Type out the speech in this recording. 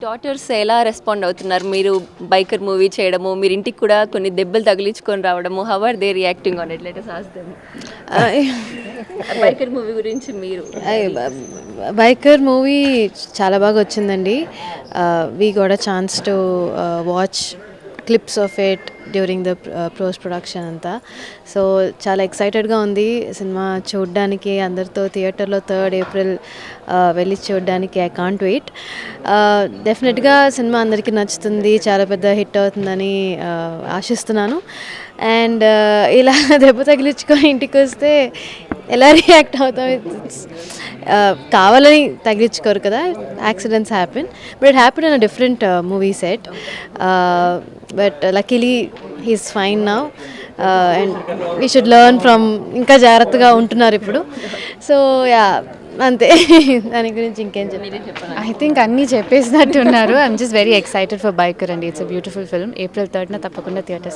Daughters ఎలా respond అవుతున్నారు? మీరు బైకర్ మూవీ చేయడము, మీరు ఇంటికి కూడా కొన్ని దెబ్బలు తగిలించుకొని రావడము. How are they reacting on it? Let us ask them. Biker movie గురించి మీరు బైకర్ మూవీ చాలా బాగా వచ్చిందండి. We got a chance to watch clips of it during the post production అంతా. సో చాలా ఎక్సైటెడ్గా ఉంది సినిమా చూడడానికి, అందరితో థియేటర్లో 3rd April వెళ్ళి చూడడానికి. I can't wait. డెఫినెట్గా సినిమా అందరికీ నచ్చుతుంది, చాలా పెద్ద హిట్ అవుతుందని ఆశిస్తున్నాను. అండ్ ఇలా దెబ్బ తగిలించుకొని ఇంటికి వస్తే ఎలా రియాక్ట్ అవుతాం? కావాలని తగిలించుకోరు కదా, accidents happen. But it happen in a different movie set. But luckily he's fine now and we should learn from. ఇంకా జాగ్రత్తగా ఉంటున్నారు ఇప్పుడు. సో యా, అంతే. దాని గురించి ఇంకేం చెప్పాలి? ఐ థింక్ అన్నీ చెప్పేసినట్టు ఉన్నారు. I'm just very excited for biker అండి. It's a beautiful film. April 3rd తప్పకుండా థియేటర్స్